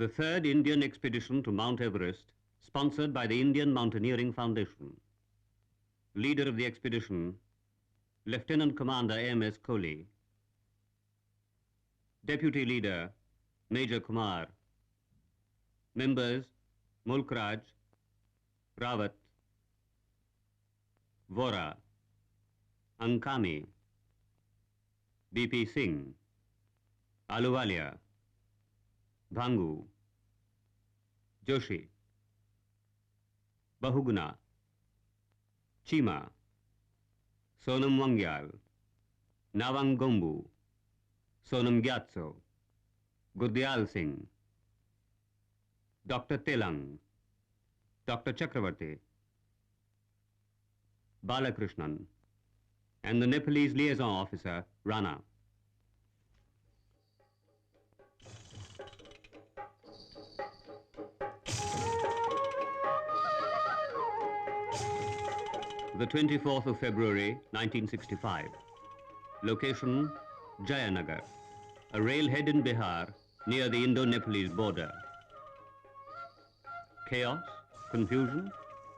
The third Indian expedition to Mount Everest, sponsored by the Indian Mountaineering Foundation. Leader of the expedition, Lieutenant Commander M S Kohli. Deputy Leader, Major Kumar. Members, Mulk Raj, Rawat, Vora, Ankami, B.P. Singh, Aluwalia, Bhangu, Joshi, Bahuguna, Chima, Sonam Wangyal, Nawang Gombu, Sonam Gyatso, Gurdial Singh, Dr. Telang, Dr. Chakravarti, Balakrishnan, and the Nepalese liaison officer, Rana. The 24th of February, 1965. Location, Jayanagar, a railhead in Bihar near the Indo-Nepalese border. Chaos? Confusion?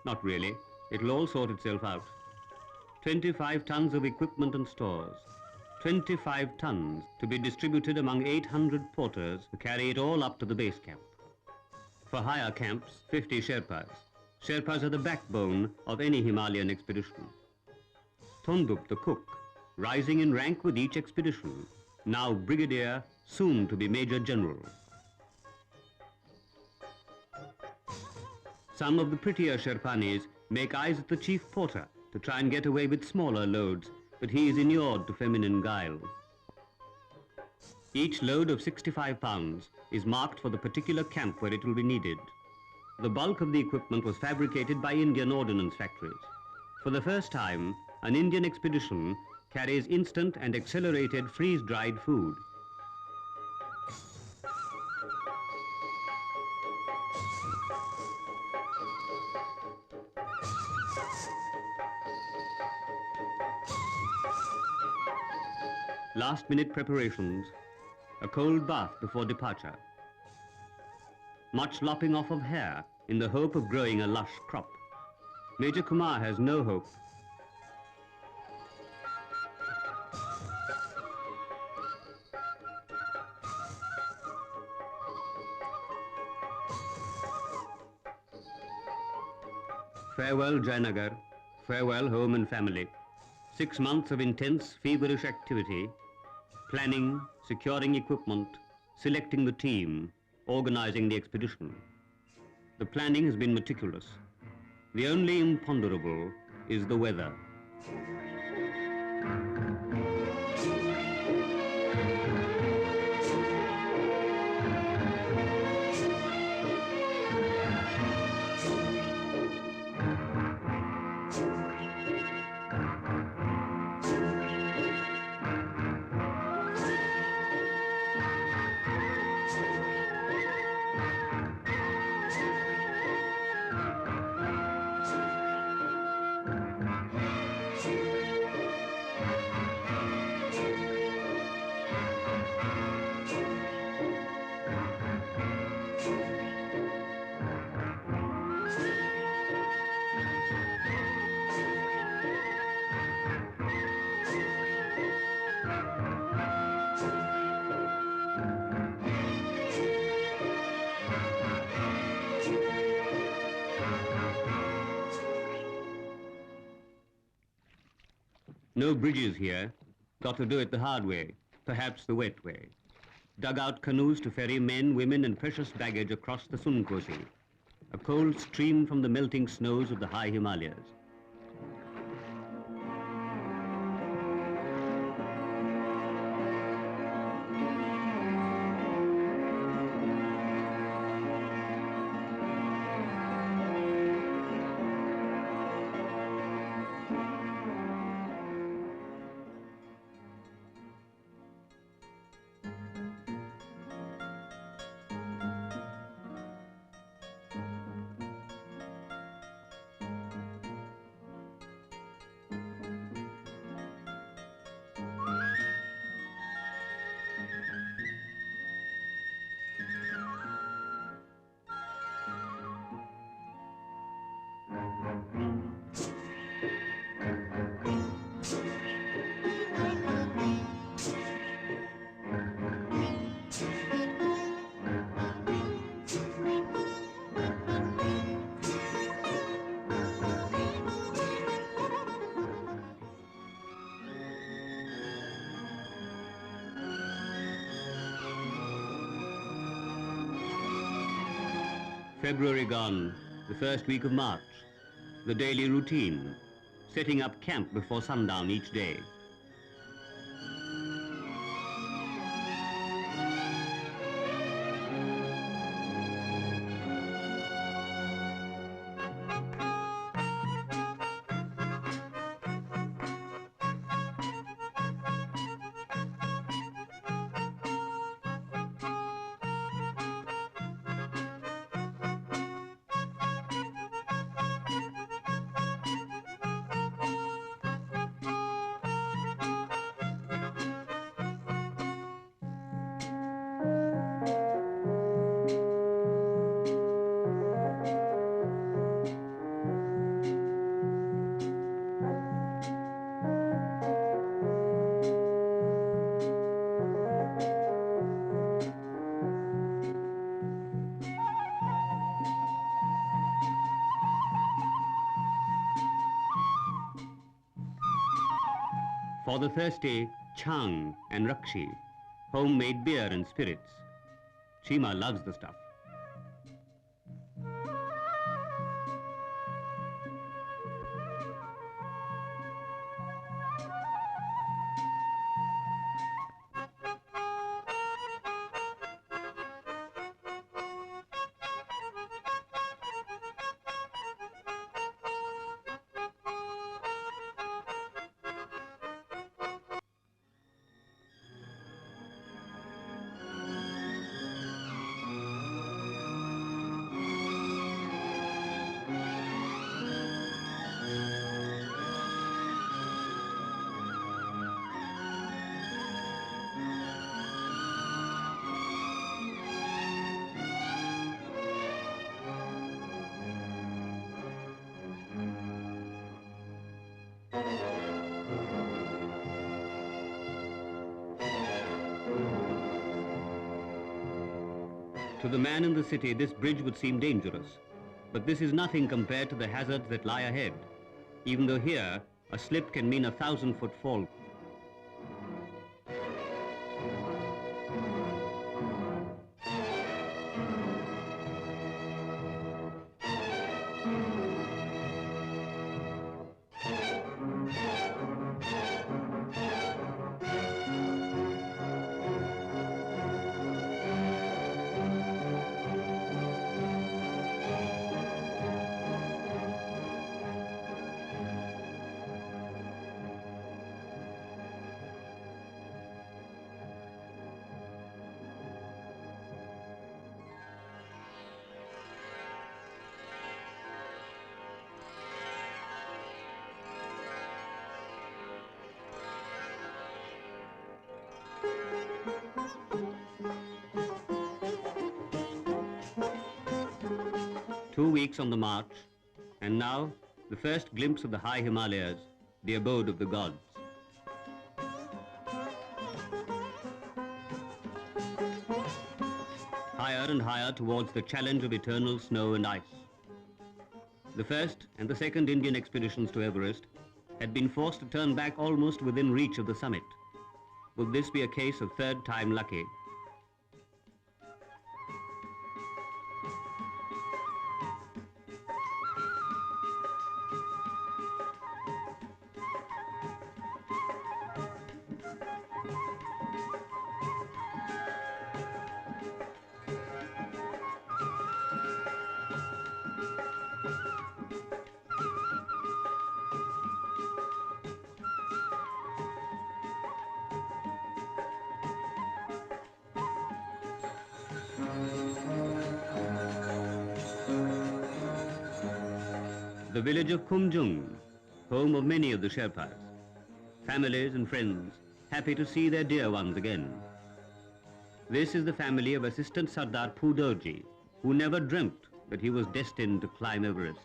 Not really. It'll all sort itself out. 25 tons of equipment and stores. 25 tons to be distributed among 800 porters to carry it all up to the base camp. For hire camps, 50 Sherpas. Sherpas are the backbone of any Himalayan expedition. Thondup, the cook, rising in rank with each expedition, now brigadier, soon to be major general. Some of the prettier Sherpanis make eyes at the chief porter to try and get away with smaller loads, but he is inured to feminine guile. Each load of 65 pounds is marked for the particular camp where it will be needed. The bulk of the equipment was fabricated by Indian ordnance factories. For the first time, an Indian expedition carries instant and accelerated freeze-dried food. Last-minute preparations, a cold bath before departure. Much lopping off of hair in the hope of growing a lush crop. Major Kumar has no hope. Farewell Jayanagar, farewell home and family. 6 months of intense, feverish activity, planning, securing equipment, selecting the team, organizing the expedition. The planning has been meticulous. The only imponderable is the weather. No bridges here. Got to do it the hard way, perhaps the wet way. Dug out canoes to ferry men, women and precious baggage across the Sunkosi, a cold stream from the melting snows of the high Himalayas. February gone, the first week of March, the daily routine, setting up camp before sundown each day. For the thirsty, chang and rakshi, homemade beer and spirits. Chima loves the stuff. To the man in the city, this bridge would seem dangerous, but this is nothing compared to the hazards that lie ahead, even though here, a slip can mean a 1,000-foot fall. Two weeks on the march, and now the first glimpse of the high Himalayas, the abode of the gods. Higher and higher towards the challenge of eternal snow and ice. The first and the second Indian expeditions to Everest had been forced to turn back almost within reach of the summit. Would this be a case of third time lucky? The village of Kumjung, home of many of the Sherpas. Families and friends happy to see their dear ones again. This is the family of Assistant Sardar Pudorji, who never dreamt that he was destined to climb Everest.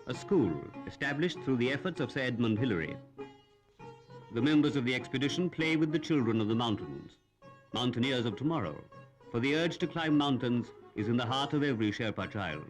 A school established through the efforts of Sir Edmund Hillary. The members of the expedition play with the children of the mountains, mountaineers of tomorrow, for the urge to climb mountains is in the heart of every Sherpa child.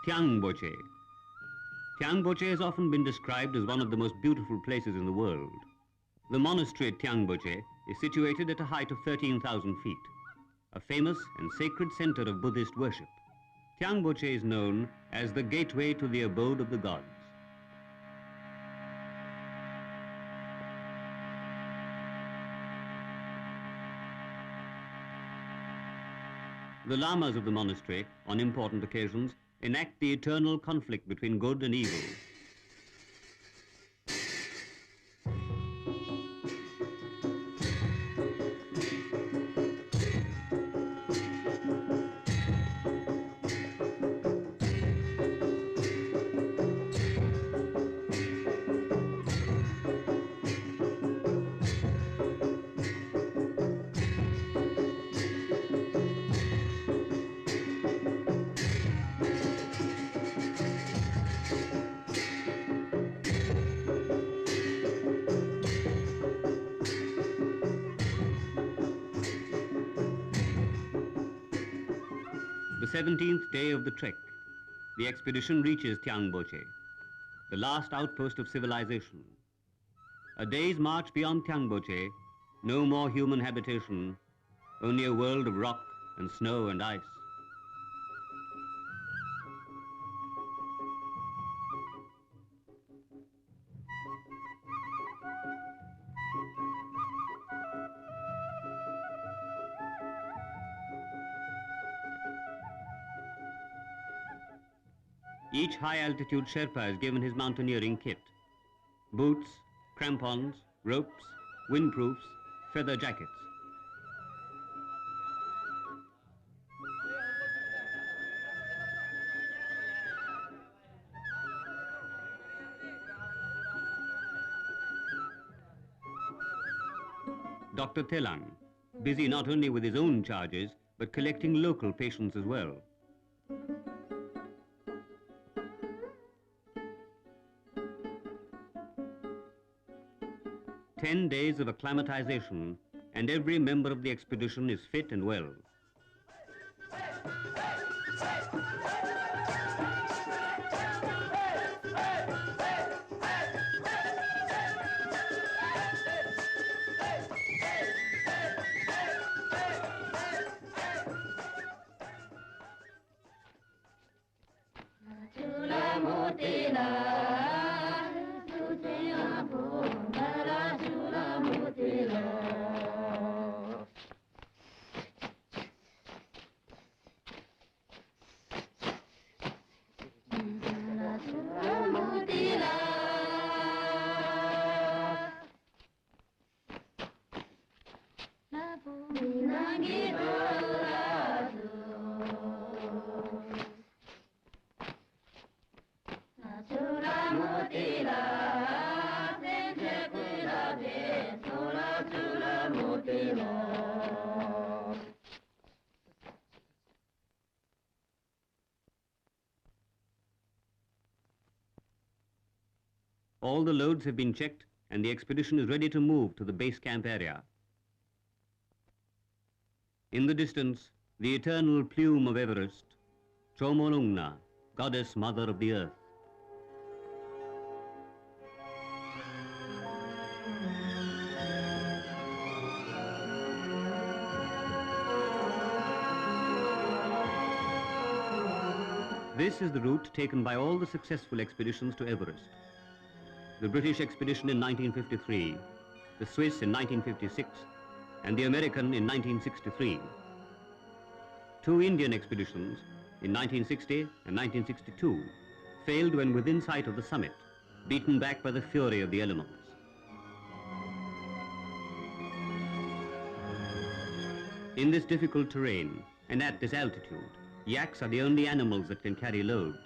Thiangboche. Thiangboche has often been described as one of the most beautiful places in the world. The monastery at Thiangboche is situated at a height of 13,000 feet, a famous and sacred center of Buddhist worship. Thiangboche is known as the gateway to the abode of the gods. The lamas of the monastery, on important occasions, enact the eternal conflict between good and evil. The 17th day of the trek, the expedition reaches Thiangboche, the last outpost of civilization. A day's march beyond Thiangboche, no more human habitation, only a world of rock and snow and ice. Each high-altitude Sherpa is given his mountaineering kit: boots, crampons, ropes, windproofs, feather jackets. Dr. Telang, busy not only with his own charges, but collecting local patients as well. "10 days of acclimatization, and every member of the expedition is fit and well." All the loads have been checked and the expedition is ready to move to the base camp area. In the distance, the eternal plume of Everest, Chomolungna, goddess mother of the earth. This is the route taken by all the successful expeditions to Everest. The British expedition in 1953, the Swiss in 1956, and the American in 1963. 2 Indian expeditions in 1960 and 1962 failed when within sight of the summit, beaten back by the fury of the elements. In this difficult terrain and at this altitude, yaks are the only animals that can carry loads.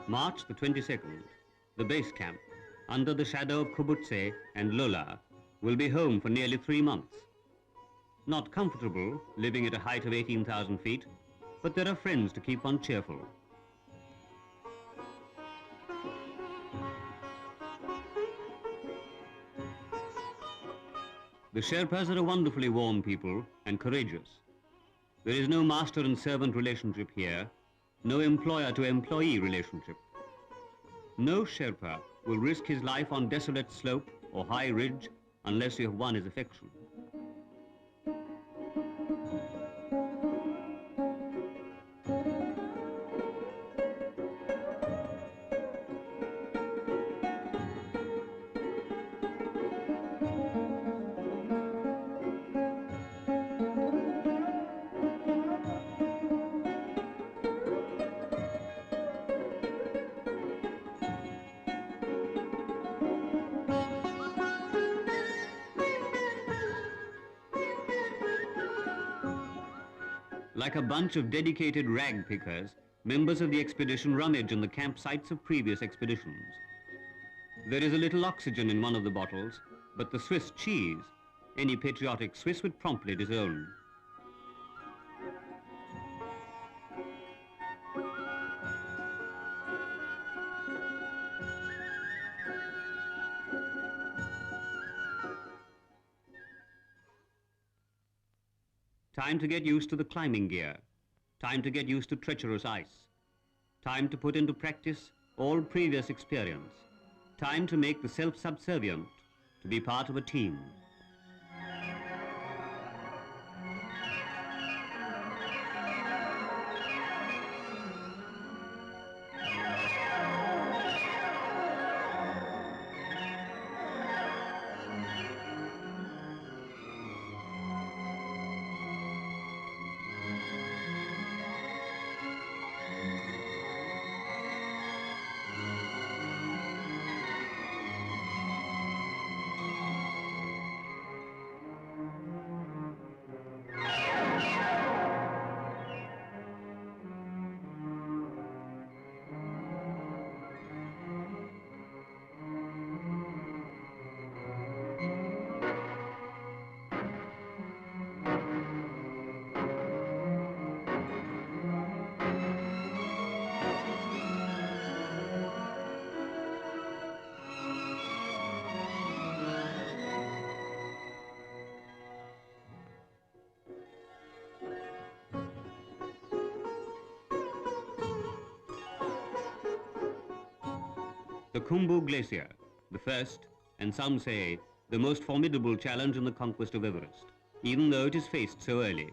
March the 22nd, the base camp, under the shadow of Kubutse and Lola, will be home for nearly 3 months. Not comfortable, living at a height of 18,000 feet, but there are friends to keep one cheerful. The Sherpas are a wonderfully warm people and courageous. There is no master and servant relationship here, no employer to employee relationship. No Sherpa will risk his life on desolate slope or high ridge unless you have won his affection. Like a bunch of dedicated rag pickers, members of the expedition rummage in the campsites of previous expeditions. There is a little oxygen in one of the bottles, but the Swiss cheese, any patriotic Swiss would promptly disown. Time to get used to the climbing gear. Time to get used to treacherous ice. Time to put into practice all previous experience. Time to make the self-subservient, to be part of a team. The Khumbu Glacier, the first, and some say the most formidable challenge in the conquest of Everest, even though it is faced so early.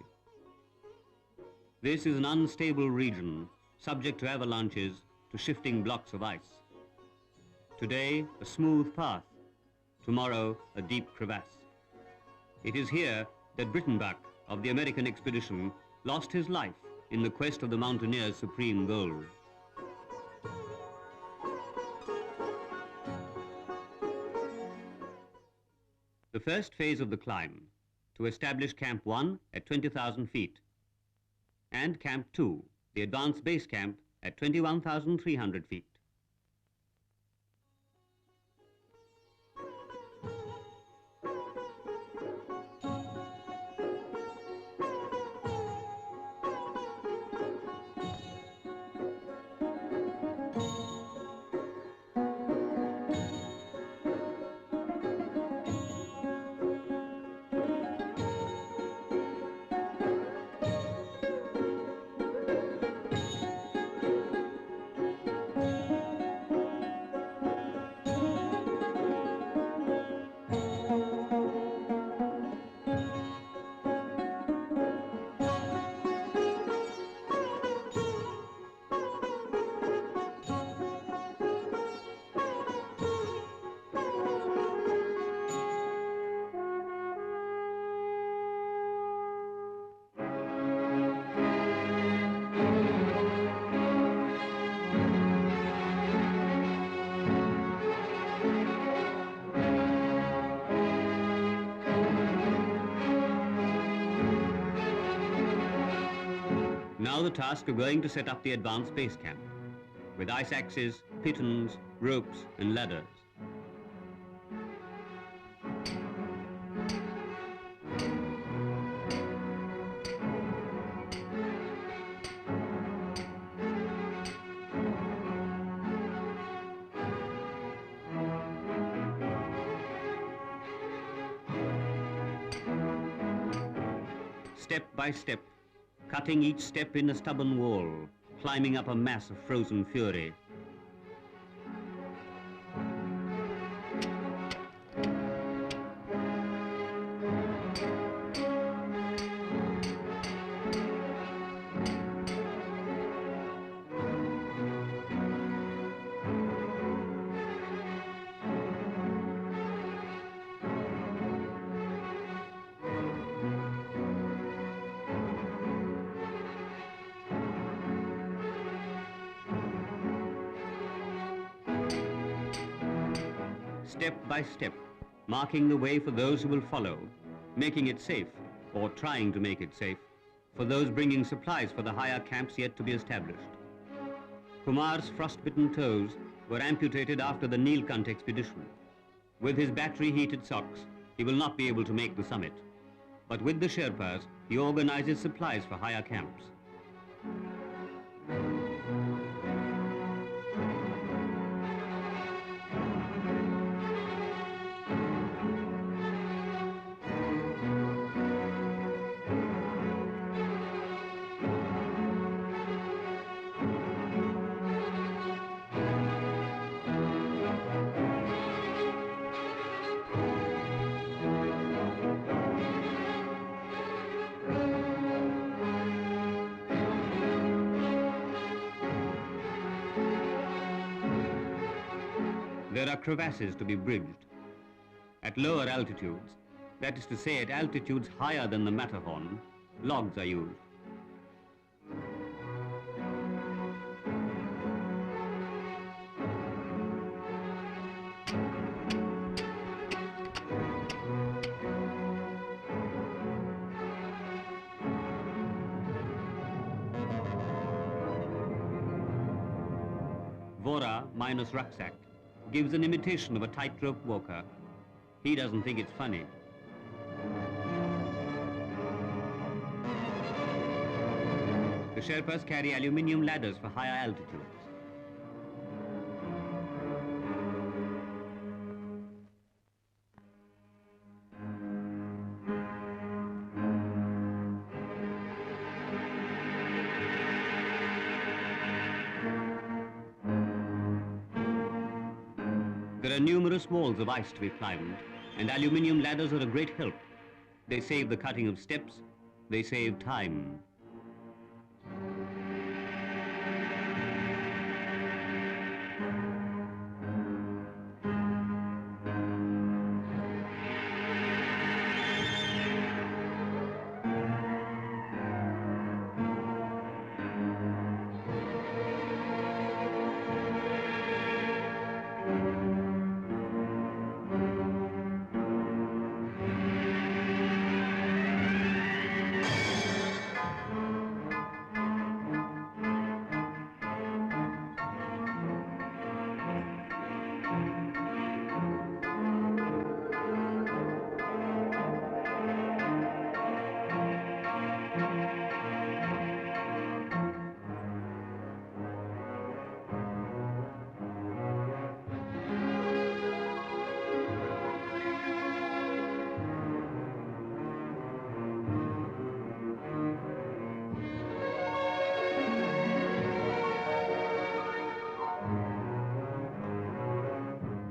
This is an unstable region, subject to avalanches, to shifting blocks of ice. Today, a smooth path. Tomorrow, a deep crevasse. It is here that Brittenbach of the American expedition lost his life in the quest of the mountaineer's supreme goal. The first phase of the climb, to establish Camp 1 at 20,000 feet, and Camp 2, the advanced base camp, at 21,300 feet. Now the task of going to set up the advanced base camp. with ice axes, pitons, ropes and ladders. Step by step, cutting each step in a stubborn wall, climbing up a mass of frozen fury. Step by step, marking the way for those who will follow, making it safe, or trying to make it safe, for those bringing supplies for the higher camps yet to be established. Kumar's frostbitten toes were amputated after the Nilkant expedition. With his battery-heated socks, he will not be able to make the summit. But with the Sherpas, he organizes supplies for higher camps. There are crevasses to be bridged. At lower altitudes, that is to say at altitudes higher than the Matterhorn, logs are used. Vora minus rucksack gives an imitation of a tightrope walker. He doesn't think it's funny. The Sherpas carry aluminium ladders for higher altitudes. There are numerous walls of ice to be climbed, and aluminium ladders are a great help. They save the cutting of steps, they save time.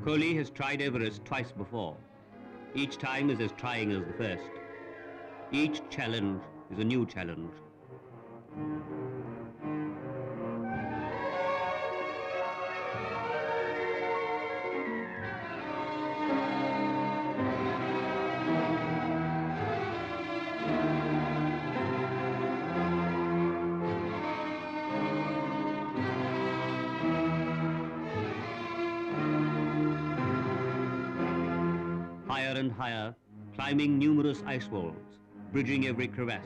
Kohli has tried Everest twice before. Each time is as trying as the first. Each challenge is a new challenge. Higher and higher, climbing numerous ice walls, bridging every crevasse.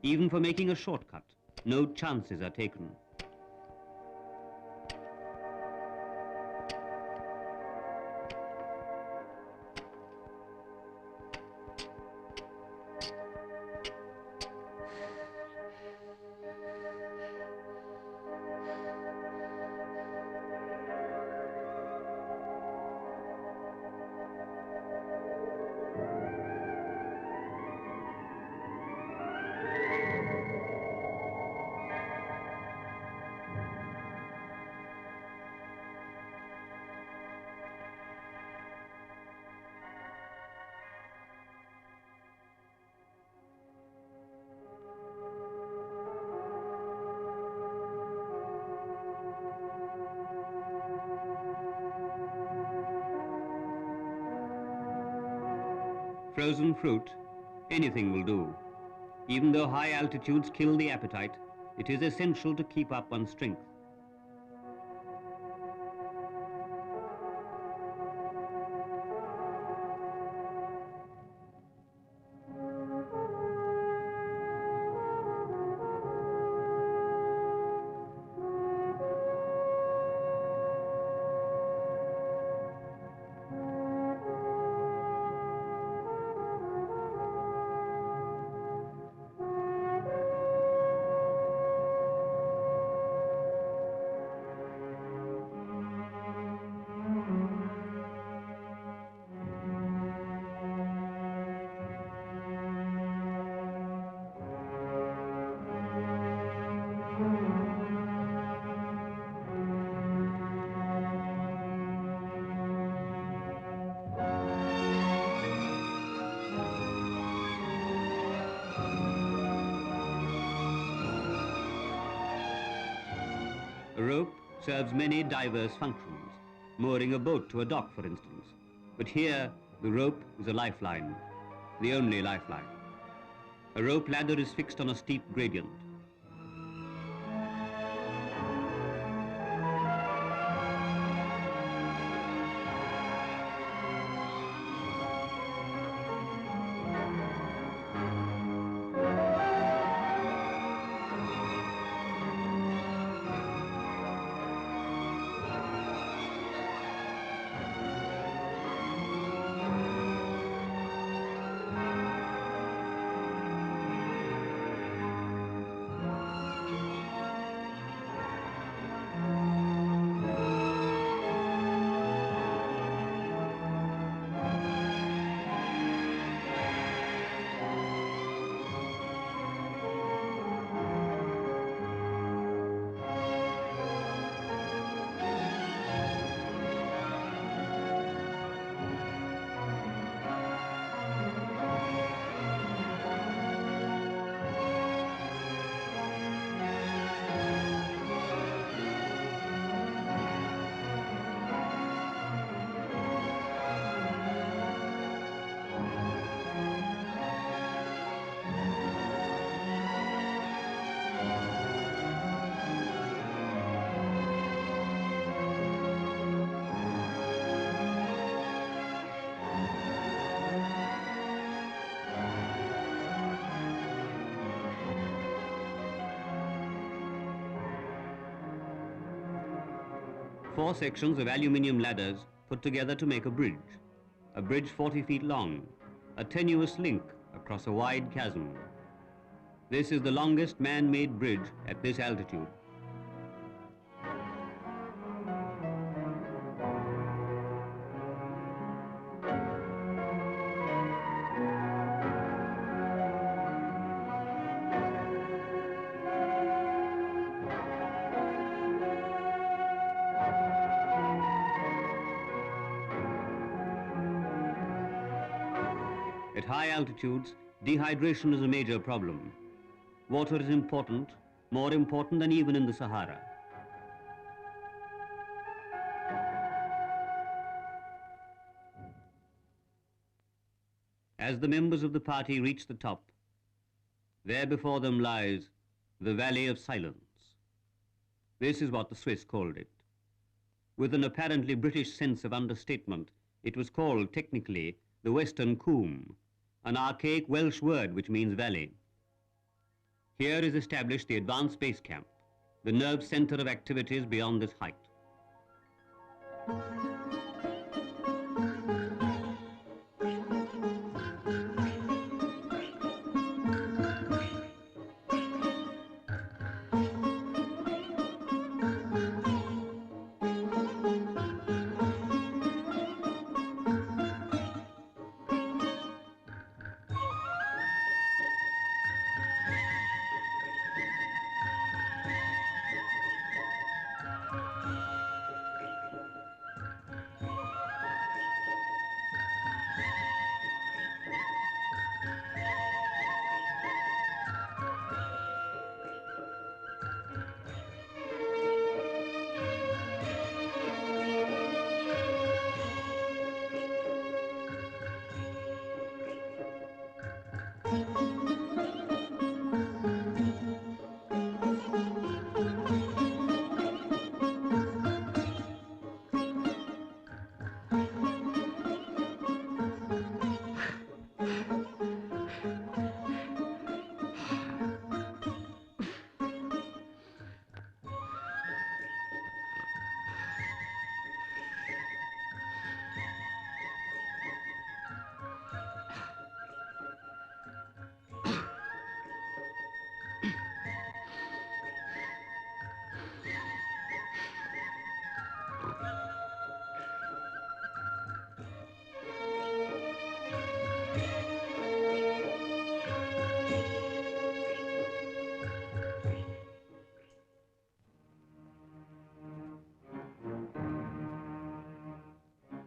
Even for making a shortcut, no chances are taken. Frozen fruit, anything will do. Even though high altitudes kill the appetite, it is essential to keep up one's strength. A rope serves many diverse functions, mooring a boat to a dock, for instance. But here, the rope is a lifeline, the only lifeline. A rope ladder is fixed on a steep gradient. Four sections of aluminium ladders put together to make a bridge 40 feet long, a tenuous link across a wide chasm. This is the longest man-made bridge at this altitude. At high altitudes, dehydration is a major problem. Water is important, more important than even in the Sahara. As the members of the party reach the top, there before them lies the Valley of Silence. This is what the Swiss called it. With an apparently British sense of understatement, it was called technically the Western Coombe, an archaic Welsh word which means valley. Here is established the advanced base camp, the nerve center of activities beyond this height.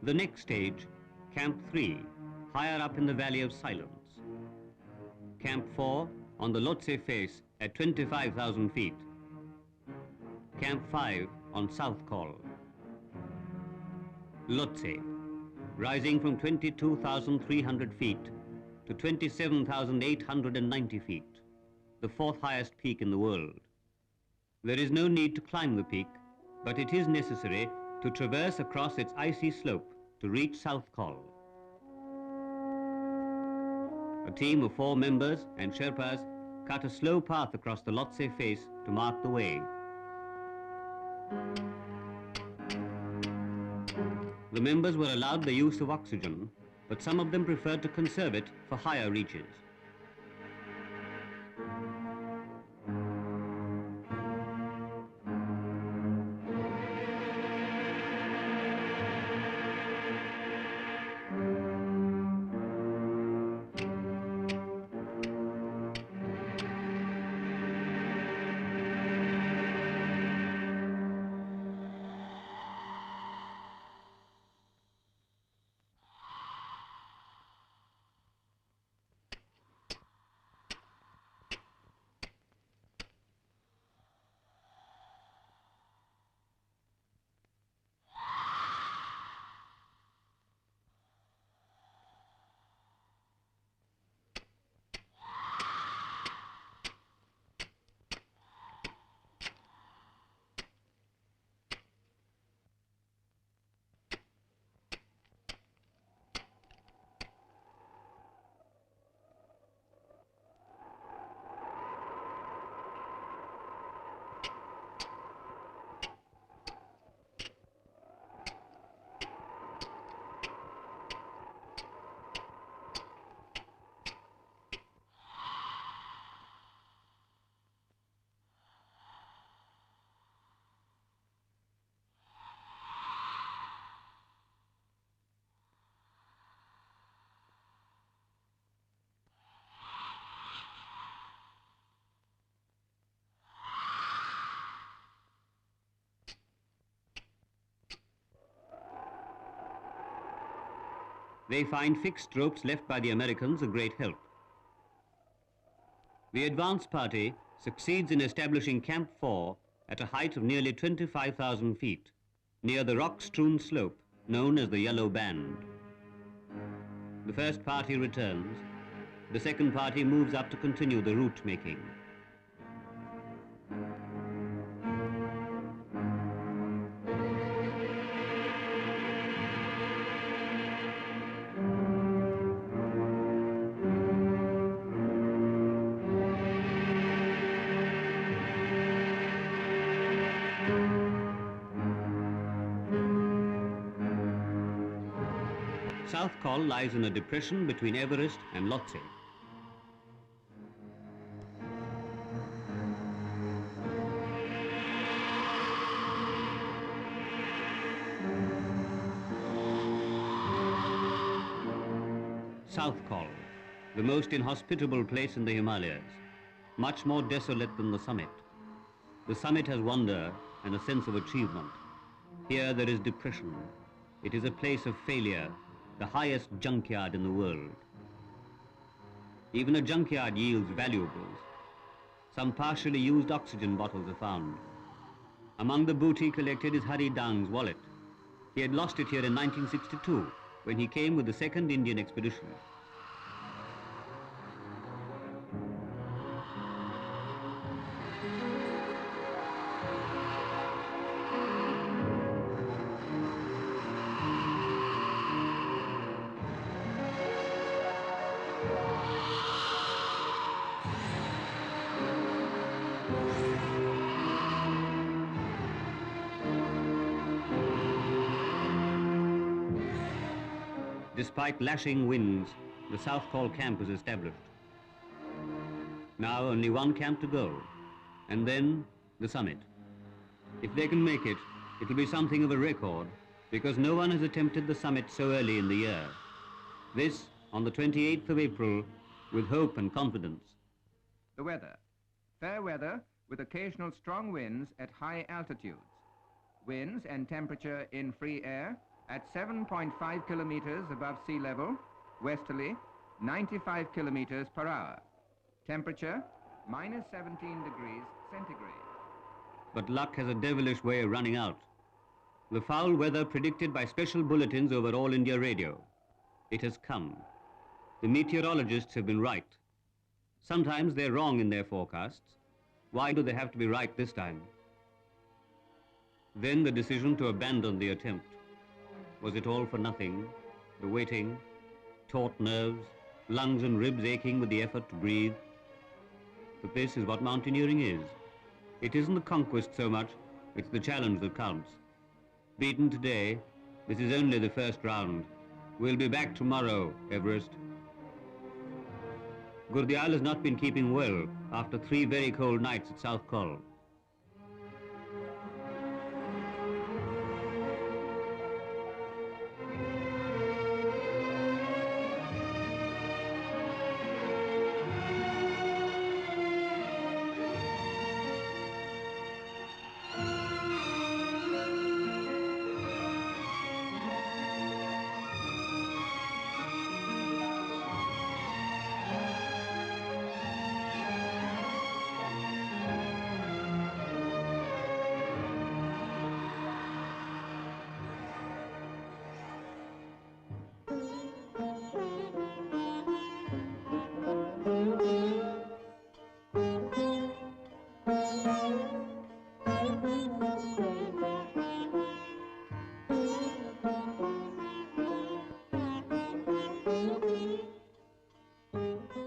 The next stage, Camp 3, higher up in the Valley of Silence. Camp 4, on the Lhotse face at 25,000 feet. Camp 5 on South Col. Lhotse, rising from 22,300 feet to 27,890 feet, the fourth highest peak in the world. There is no need to climb the peak, but it is necessary to traverse across its icy slope to reach South Col. A team of 4 members and Sherpas cut a slow path across the Lhotse face to mark the way. The members were allowed the use of oxygen, but some of them preferred to conserve it for higher reaches. They find fixed ropes left by the Americans a great help. The advance party succeeds in establishing Camp 4 at a height of nearly 25,000 feet, near the rock-strewn slope known as the Yellow Band. The first party returns. The second party moves up to continue the route making. South Col lies in a depression between Everest and Lhotse. South Col, the most inhospitable place in the Himalayas, much more desolate than the summit. The summit has wonder and a sense of achievement. Here there is depression. It is a place of failure, the highest junkyard in the world. Even a junkyard yields valuables. Some partially used oxygen bottles are found. Among the booty collected is Hari Dang's wallet. He had lost it here in 1962 when he came with the second Indian expedition. Despite lashing winds, the South Col camp is established. Now only one camp to go, and then the summit. If they can make it, it will be something of a record, because no one has attempted the summit so early in the year. This on the 28th of April, with hope and confidence. The weather. Fair weather with occasional strong winds at high altitudes. Winds and temperature in free air at 7.5 kilometers above sea level, westerly, 95 kilometers per hour. Temperature, minus 17 degrees centigrade. But luck has a devilish way of running out. The foul weather predicted by special bulletins over All India Radio. It has come. The meteorologists have been right. Sometimes they're wrong in their forecasts. Why do they have to be right this time? Then the decision to abandon the attempt. Was it all for nothing? The waiting, taut nerves, lungs and ribs aching with the effort to breathe? But this is what mountaineering is. It isn't the conquest so much, it's the challenge that counts. Beaten today, this is only the first round. We'll be back tomorrow, Everest. Gurdial has not been keeping well after 3 very cold nights at South Col.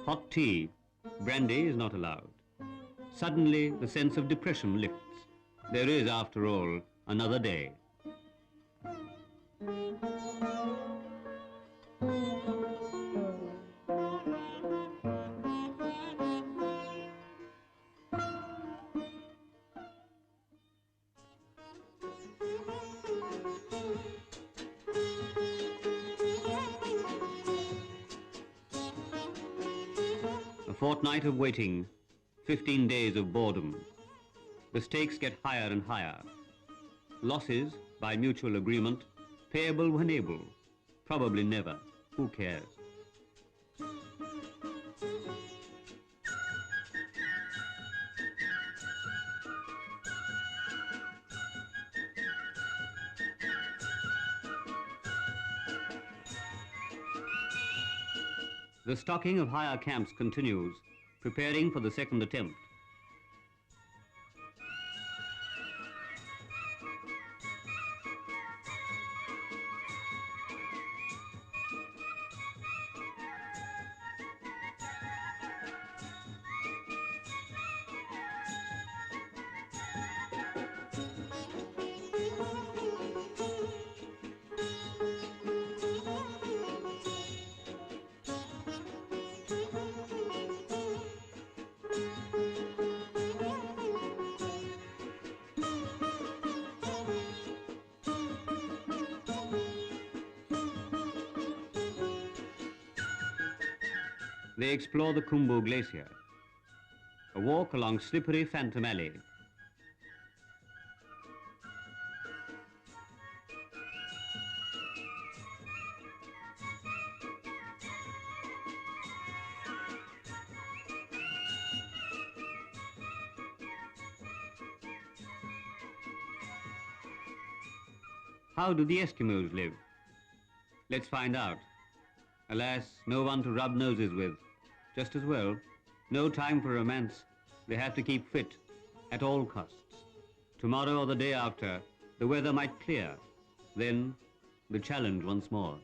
Hot tea, brandy is not allowed. Suddenly, the sense of depression lifts. There is, after all, another day. A fortnight of waiting, 15 days of boredom. The stakes get higher and higher. Losses, by mutual agreement, payable when able. Probably never. Who cares? The stocking of higher camps continues, preparing for the second attempt. they explore the Khumbu Glacier. A walk along slippery Phantom Alley. How do the Eskimos live? Let's find out. Alas, no one to rub noses with. Just as well, no time for romance. They have to keep fit at all costs. Tomorrow or the day after, the weather might clear. Then, the challenge once more.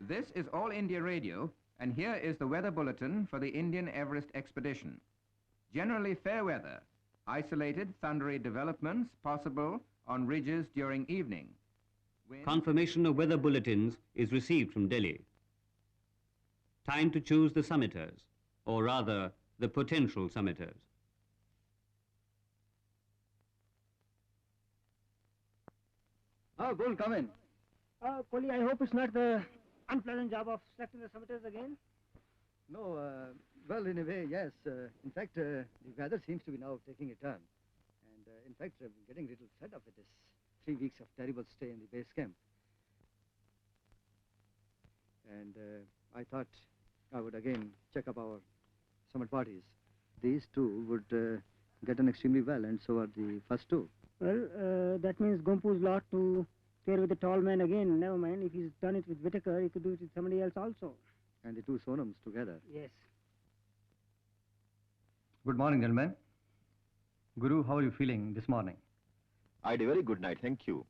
This is All India Radio, and here is the weather bulletin for the Indian Everest Expedition. Generally fair weather, isolated thundery developments possible on ridges during evening. Confirmation of weather bulletins is received from Delhi. Time to choose the summiters, or rather, the potential summiters. Oh, Bull, come in. Kohli, I hope it's not the unpleasant job of selecting the summiters again. No, well, in a way, yes. In fact, the weather seems to be now taking a turn. And in fact, I'm getting a little fed up with this 3 weeks of terrible stay in the base camp. And I thought I would again check up our summit parties. These two would get on extremely well, and so are the first two. Well, that means Gompu's lot to pair with the tall man again. Never mind, if he's done it with Whitaker, he could do it with somebody else also. And the two Sonams together. Yes. Good morning, gentlemen. Guru, how are you feeling this morning? I had a very good night, thank you.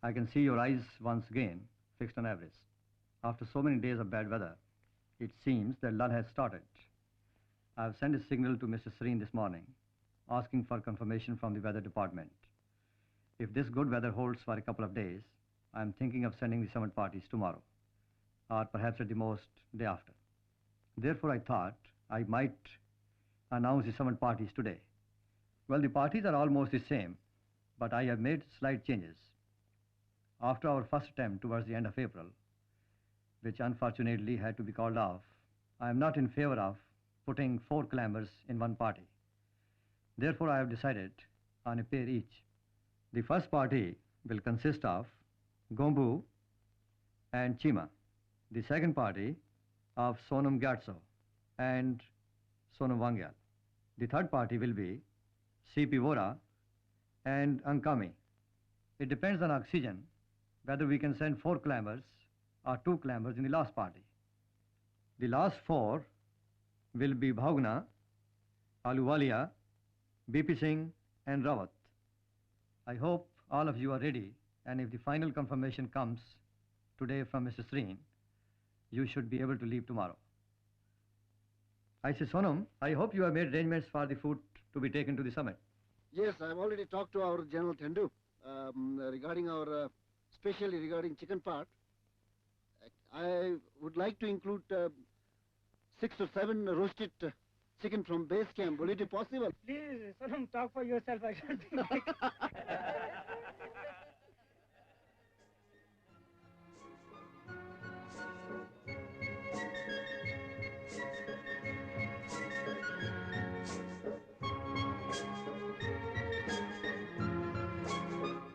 I can see your eyes once again fixed on Everest. After so many days of bad weather, it seems that lull has started. I have sent a signal to Mr. Serene this morning, asking for confirmation from the weather department. If this good weather holds for a couple of days, I am thinking of sending the summit parties tomorrow, or perhaps at the most, day after. Therefore, I thought I might announce the summit parties today. Well, the parties are almost the same, but I have made slight changes. After our first attempt towards the end of April, which unfortunately had to be called off, I am not in favor of putting 4 climbers in one party. Therefore, I have decided on a pair each. The first party will consist of Gombu and Chima. The second party of Sonam Gyatso and Sonam Wangyal. The third party will be C.P. Vora and Ankami. It depends on oxygen whether we can send 4 climbers or 2 climbers in the last party. The last 4 will be Bhaugna, Aluwalia, BP Singh and Rawat. I hope all of you are ready, and if the final confirmation comes today from Mr. Serene, you should be able to leave tomorrow. I say, Sonam, I hope you have made arrangements for the food to be taken to the summit. Yes, I've already talked to our General Tendu regarding our, especially regarding chicken part. I would like to include 6 or 7 roasted chicken from base camp. Will it be possible? Please, Sonam, talk for yourself. I can't think.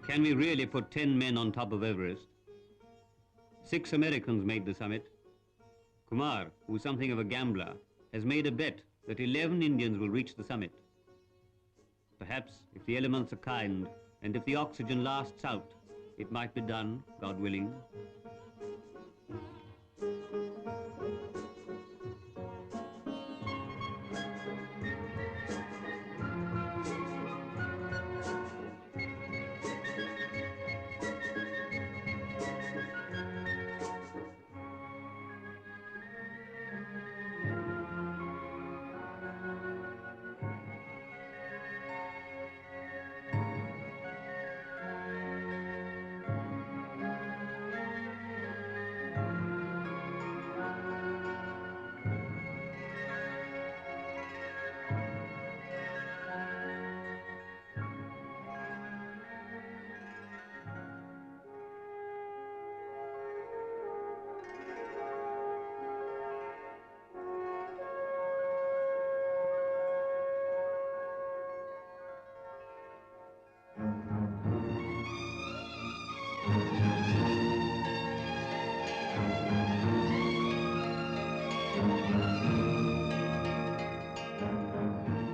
Can we really put 10 men on top of Everest? 6 Americans made the summit. Kumar, who's something of a gambler, has made a bet that 11 Indians will reach the summit. Perhaps, if the elements are kind, and if the oxygen lasts out, it might be done, God willing.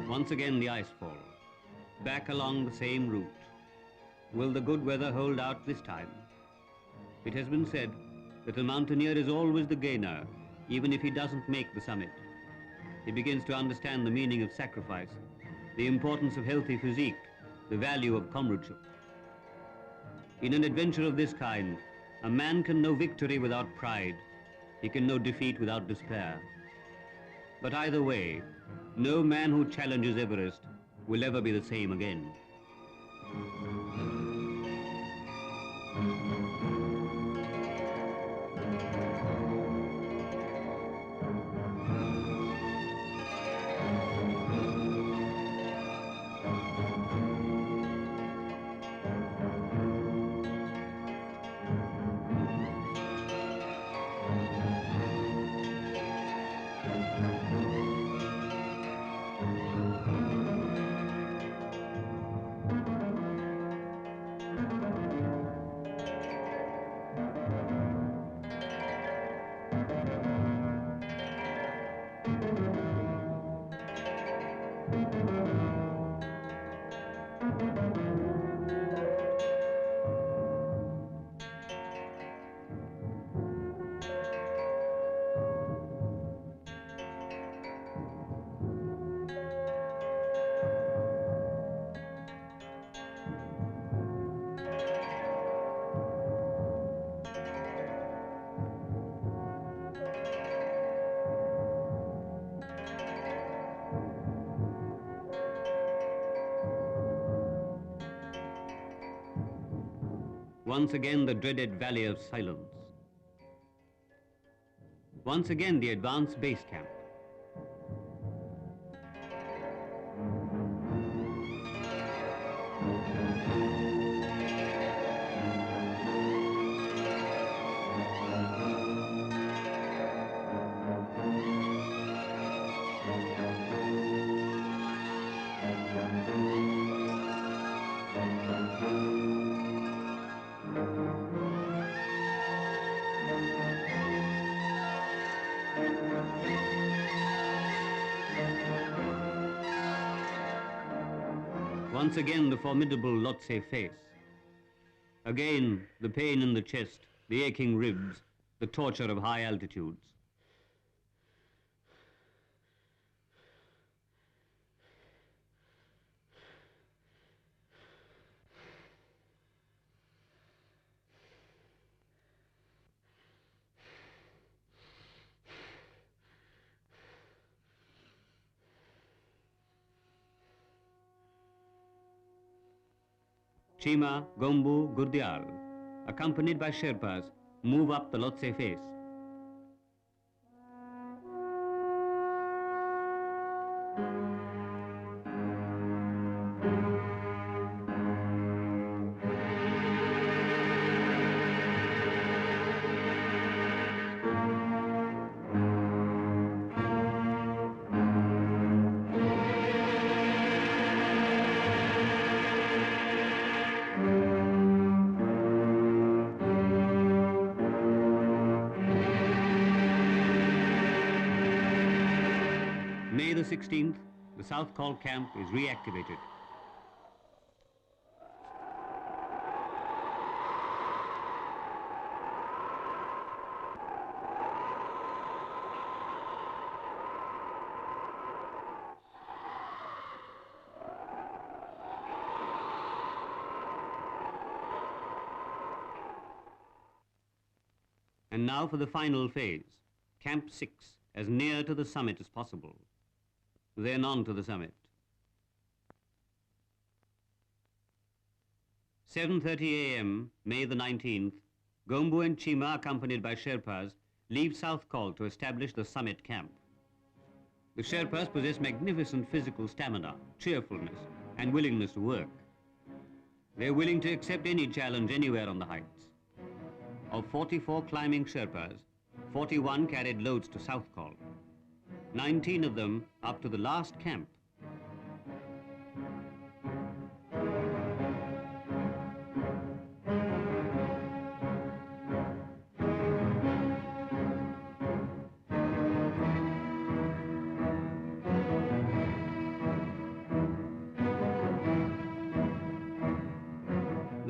Once again the ice fall, back along the same route. Will the good weather hold out this time? It has been said that a mountaineer is always the gainer, even if he doesn't make the summit. He begins to understand the meaning of sacrifice, the importance of healthy physique, the value of comradeship. In an adventure of this kind, a man can know victory without pride. He can know defeat without despair. But either way, no man who challenges Everest will ever be the same again. Once again the dreaded Valley of Silence. Once again the advanced base camp. Once again the formidable Lhotse face. Again the pain in the chest, the aching ribs, the torture of high altitudes. Chima, Gombu, Gurdial, accompanied by Sherpas, move up the Lhotse face. May the 16th, the South Col camp is reactivated. And now for the final phase, Camp 6, as near to the summit as possible. Then on to the summit. 7:30 a.m., May the 19th, Gombu and Chima, accompanied by Sherpas, leave South Col to establish the summit camp. The Sherpas possess magnificent physical stamina, cheerfulness, and willingness to work. They're willing to accept any challenge anywhere on the heights. Of 44 climbing Sherpas, 41 carried loads to South Col. 19 of them up to the last camp.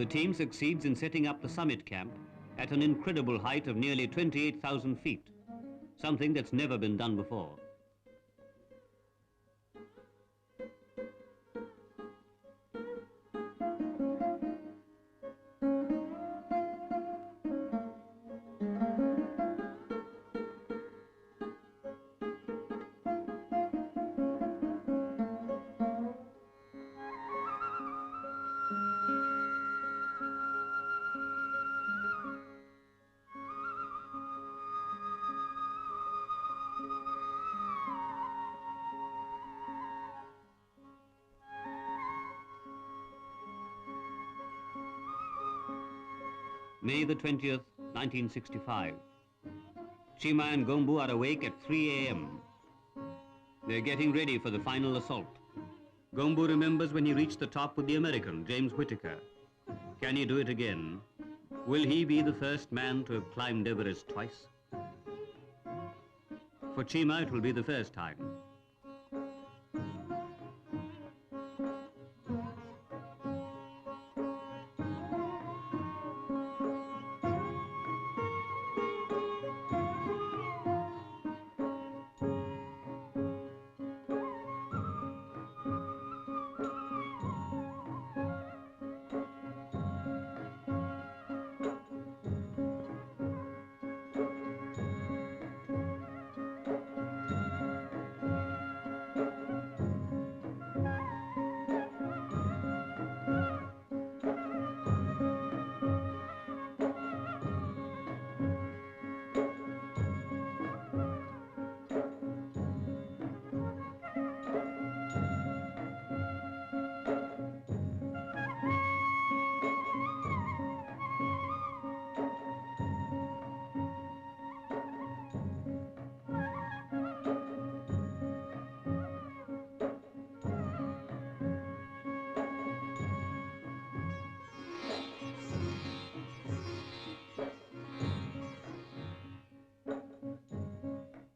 the team succeeds in setting up the summit camp at an incredible height of nearly 28,000 feet, something that's never been done before. May the 20th, 1965. Chima and Gombu are awake at 3 a.m. They're getting ready for the final assault. Gombu remembers when he reached the top with the American, James Whittaker. Can he do it again? Will he be the first man to have climbed Everest twice? For Chima, it will be the first time.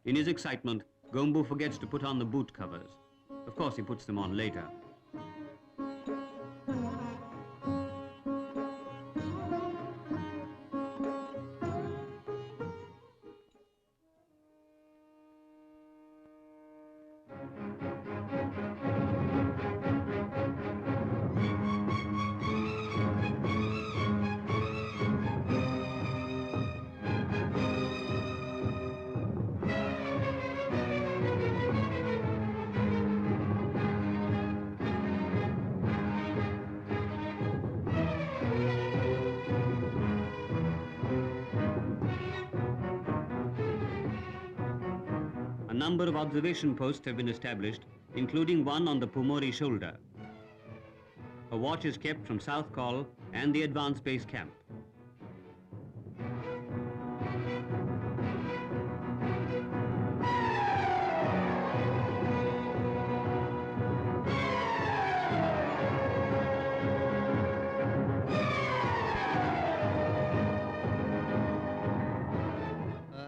In his excitement, Gombu forgets to put on the boot covers. Of course, he puts them on later. A number of observation posts have been established, including one on the Pumori shoulder. A watch is kept from South Col and the advanced base camp.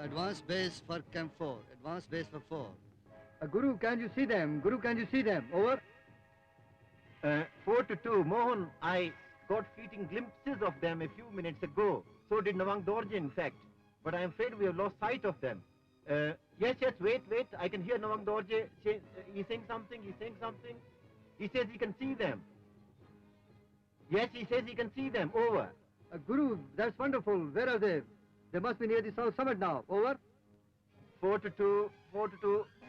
Advanced base for Camp 4. Advanced base for 4. Guru, can you see them? Guru, can you see them? Over. 4 to 2. Mohan, I got fleeting glimpses of them a few minutes ago. So did Nawang Dorje, in fact. But I am afraid we have lost sight of them. Yes, wait. I can hear Nawang Dorje say, he's saying something. He says he can see them. Yes, he says he can see them. Over. Guru, that's wonderful. Where are they? They must be near the south summit now. Over. 4 to 2.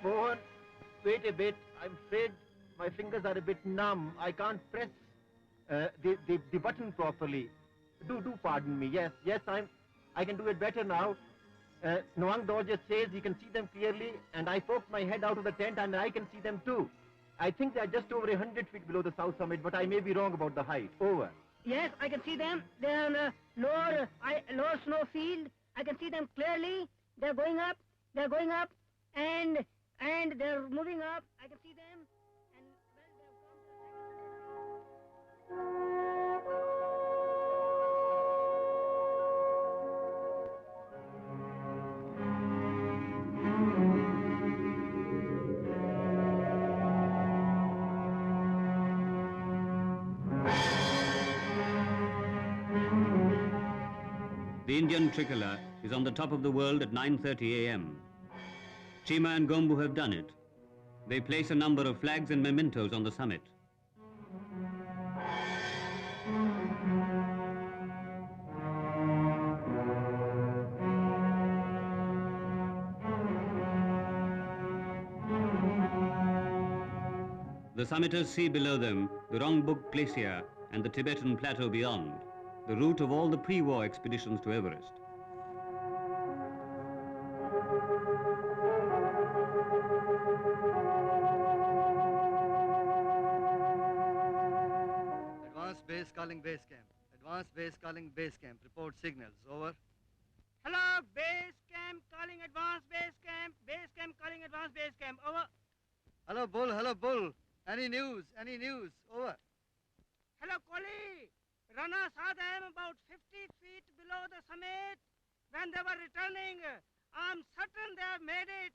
Mohan, wait a bit. I'm afraid my fingers are a bit numb. I can't press the button properly. Do pardon me. Yes, I can do it better now. Nawang Dorje says he can see them clearly, and I poked my head out of the tent and I can see them too. I think they are just over 100 feet below the south summit, but I may be wrong about the height. Over. Yes, I can see them. They're on a lower snow field. I can see them clearly. They're going up, and they're moving up. I can see them. And The Indian tricolour is on the top of the world at 9:30 a.m. Chima and Gombu have done it. They place a number of flags and mementos on the summit. The summiters see below them the Rongbuk Glacier and the Tibetan Plateau beyond, the route of all the pre-war expeditions to Everest. Advanced base calling base camp. Advanced base calling base camp. Report signals. Over. Hello, base camp calling advance base camp. Base camp calling advance base camp. Over. Hello, Bull. Hello, Bull. Any news? Any news? Over. Hello, Kohli. Runner saw them about 50 feet below the summit when they were returning. I'm certain they have made it.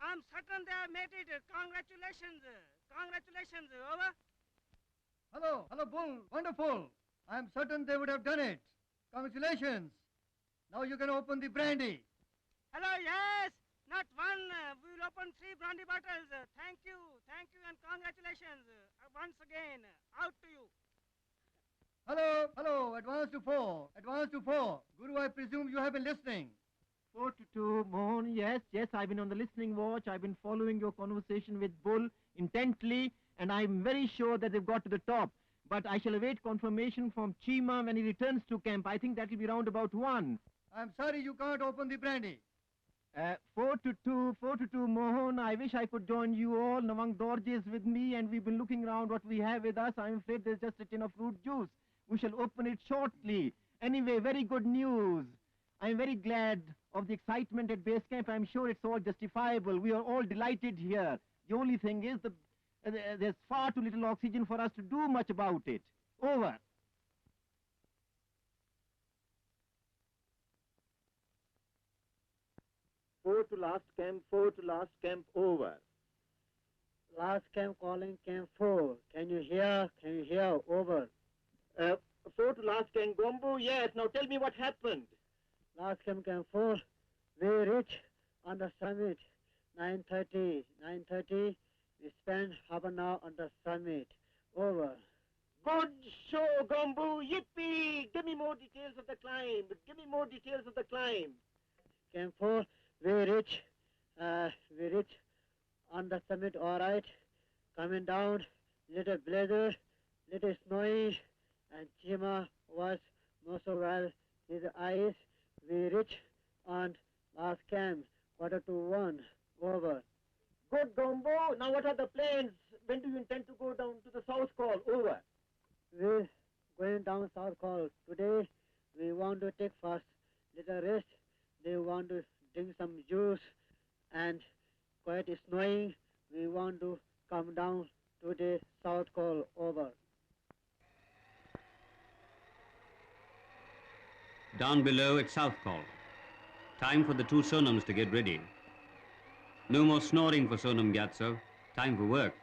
I'm certain they have made it. Congratulations. Congratulations. Over. Hello. Hello, Bull. Wonderful. I'm certain they would have done it. Congratulations. Now you can open the brandy. Hello, yes. Not one. We will open 3 brandy bottles. Thank you, and congratulations. Once again, out to you. Hello. Hello. Advance to 4. Advance to 4. Guru, I presume you have been listening. 4 to 2, Mohan. Yes, I've been on the listening watch. I've been following your conversation with Bull intently, and I'm very sure that they've got to the top. But I shall await confirmation from Chima when he returns to camp. I think that will be round about 1. I'm sorry you can't open the brandy. 4 to 2, Mohan. I wish I could join you all. Nawang Dorje is with me, and we've been looking around what we have with us. I'm afraid there's just a tin of fruit juice. We shall open it shortly. Anyway, very good news. I'm very glad of the excitement at base camp. I'm sure it's all justifiable. We are all delighted here. The only thing is there's far too little oxygen for us to do much about it. Over. Four to last camp, over. Last camp calling camp 4. Can you hear? Over. 4 to last camp, Gombu, yes. Now tell me what happened. Last camp 4. We reach on the summit 9:30. We spend half an hour on the summit. Over. Good show, Gombu, yippee! Give me more details of the climb. Camp 4. We reach on the summit, all right. Coming down, little blizzard, little snowy, and Chima was most of well his eyes. We reach on last camp, 1:45. Over. Good, Gombo. Now what are the plans? When do you intend to go down to the South Col? Over. We're going down South Col. Today, we want to take first little rest. They want to drink some juice, and quite snowing. We want to come down to the South Col. Over. Down below at South Col. Time for the 2 Sonams to get ready. No more snoring for Sonam Gyatso. Time for work.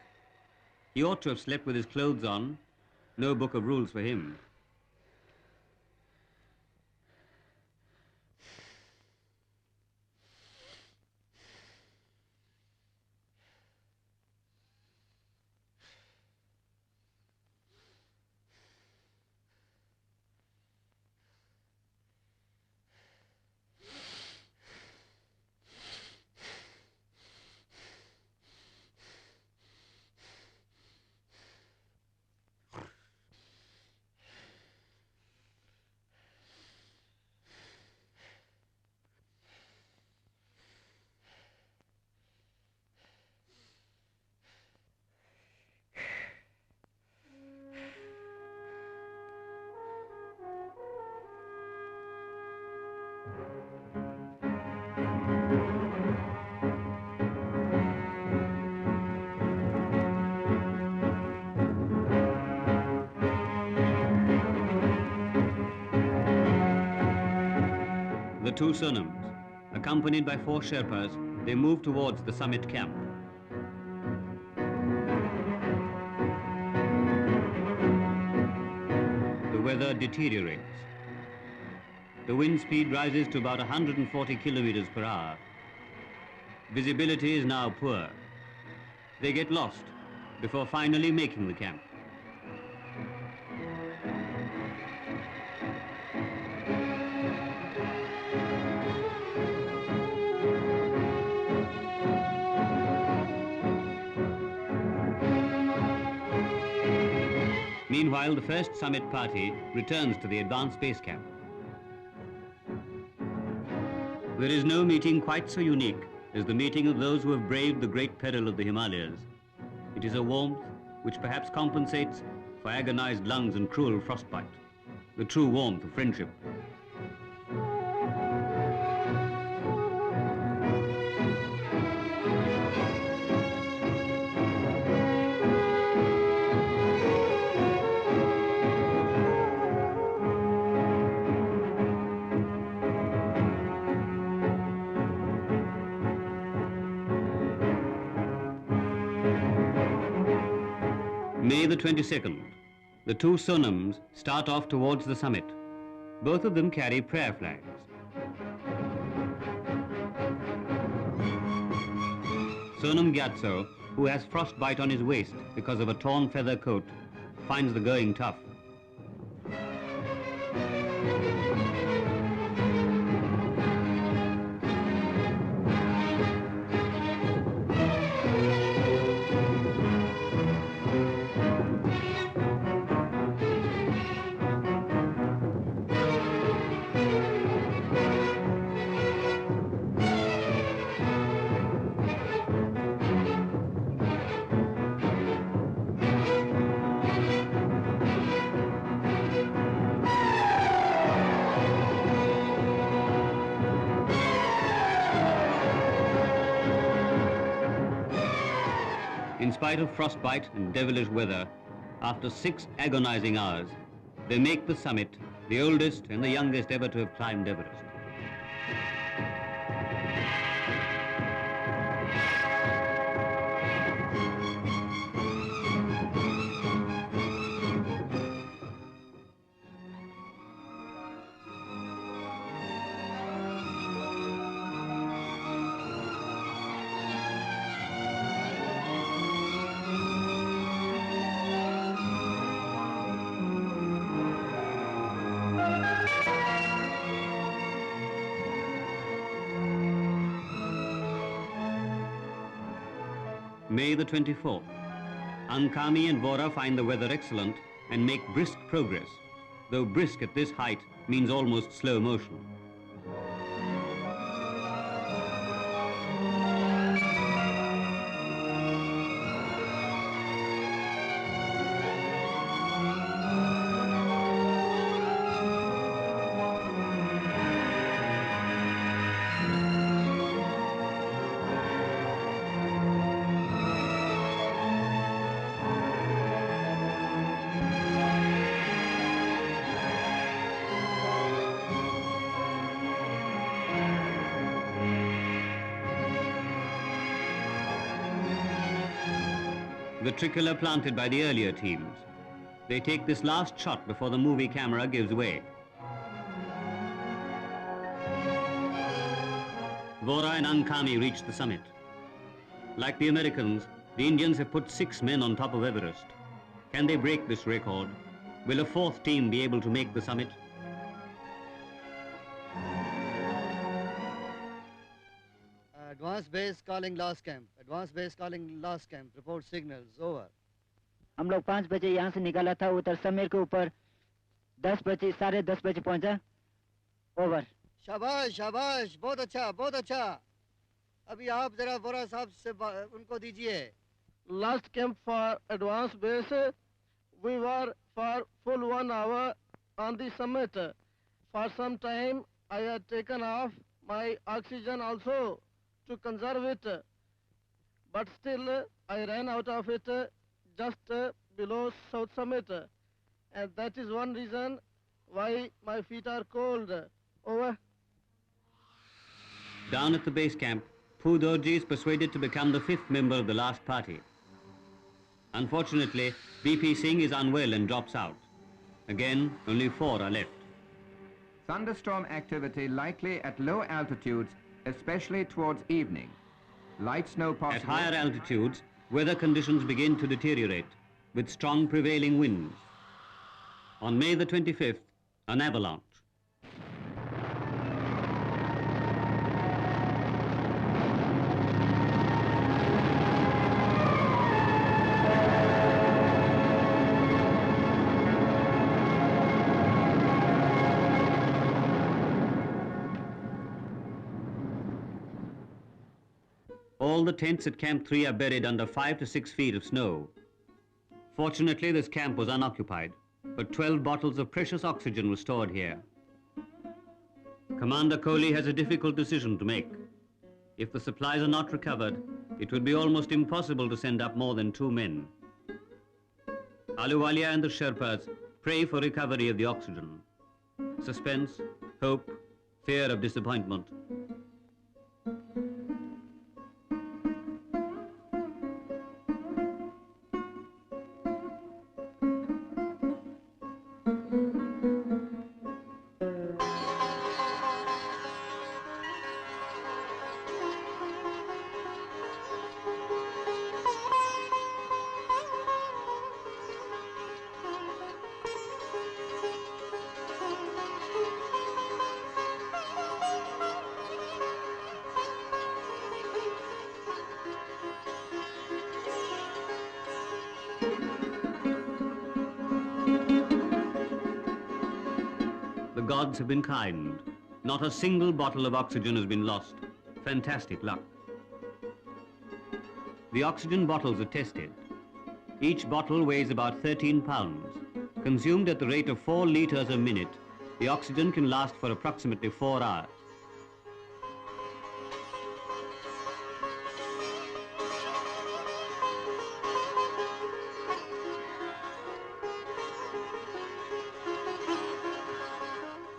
He ought to have slept with his clothes on. No book of rules for him. The 2 Sonams, accompanied by 4 Sherpas, they move towards the summit camp. The weather deteriorates. the wind speed rises to about 140 kilometers per hour. Visibility is now poor. They get lost before finally making the camp. Meanwhile, the first summit party returns to the advanced base camp. There is no meeting quite so unique as the meeting of those who have braved the great peril of the Himalayas. It is a warmth which perhaps compensates for agonized lungs and cruel frostbite, the true warmth of friendship. May the 22nd, the two Sonams start off towards the summit. Both of them carry prayer flags. Sonam Gyatso, who has frostbite on his waist because of a torn feather coat, finds the going tough. In spite of frostbite and devilish weather, after 6 agonizing hours, they make the summit, the oldest and the youngest ever to have climbed Everest. May the 24th. Ankami and Vora find the weather excellent and make brisk progress, though brisk at this height means almost slow motion. The tricolour planted by the earlier teams. They take this last shot before the movie camera gives way. Vora and Ankami reach the summit. Like the Americans, the Indians have put 6 men on top of Everest. Can they break this record? Will a 4th team be able to make the summit? Advanced base calling last camp. Advanced base calling last camp. Report signals. Over. हम लोग 5 बजे यहाँ से निकाला था उतर समीर के ऊपर 10 बजे 10:30 बजे पहुँचा. ओवर. शाबाश शाबाश बहुत अच्छा बहुत अच्छा. अभी आप जरा वोरा साहब से उनको दीजिए. Last camp for advanced base, we were for full 1 hour on the summit. For some time, I had taken off my oxygen also to conserve it, but still I ran out of it just below South Summit, and that is one reason why my feet are cold. Over. Down at the base camp, Pudorji is persuaded to become the 5th member of the last party. Unfortunately, BP Singh is unwell and drops out. Again, only 4 are left. Thunderstorm activity likely at low altitudes, especially towards evening. Light snow At possible. higher altitudes, weather conditions begin to deteriorate with strong prevailing winds. On May the 25th, an avalanche. All the tents at Camp 3 are buried under 5 to 6 feet of snow. Fortunately, this camp was unoccupied, but 12 bottles of precious oxygen were stored here. Commander Kohli has a difficult decision to make. If the supplies are not recovered, it would be almost impossible to send up more than 2 men. Ahluwalia and the Sherpas pray for recovery of the oxygen. Suspense, hope, fear of disappointment. The gods have been kind. Not a single bottle of oxygen has been lost. Fantastic luck. The oxygen bottles are tested. Each bottle weighs about 13 pounds. Consumed at the rate of 4 liters a minute, the oxygen can last for approximately 4 hours.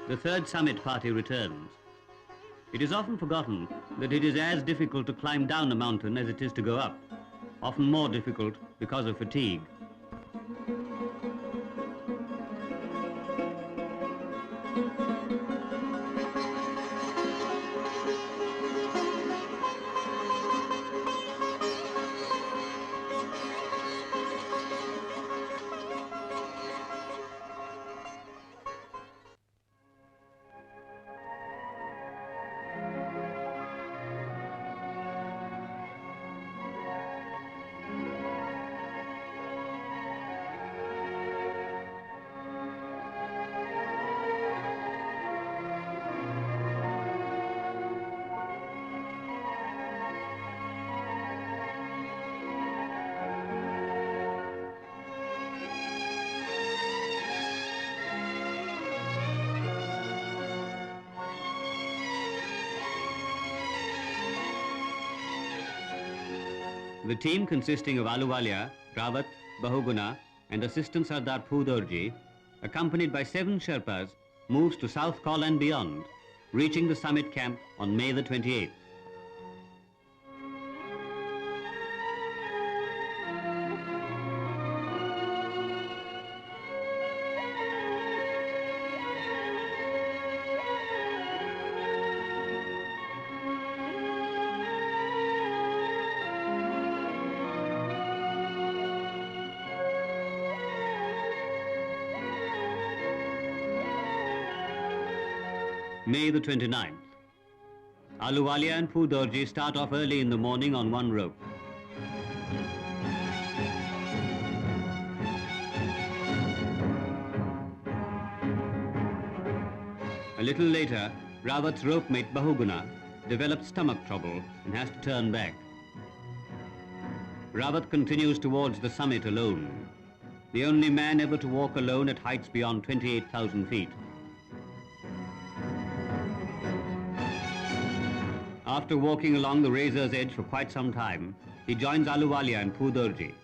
The third summit party returns. It is often forgotten that it is as difficult to climb down a mountain as it is to go up, often more difficult because of fatigue. The team consisting of Ahluwalia, Rawat, Bahuguna and Assistant Sardar Phudorji, accompanied by 7 Sherpas, moves to South Col and beyond, reaching the summit camp on May the 28th. May the 29th. Ahluwalia and Phudorji start off early in the morning on one rope. A little later, Rawat's rope mate Bahuguna develops stomach trouble and has to turn back. Rawat continues towards the summit alone, the only man ever to walk alone at heights beyond 28,000 feet. After walking along the razor's edge for quite some time, he joins Ahluwalia and Phudorji.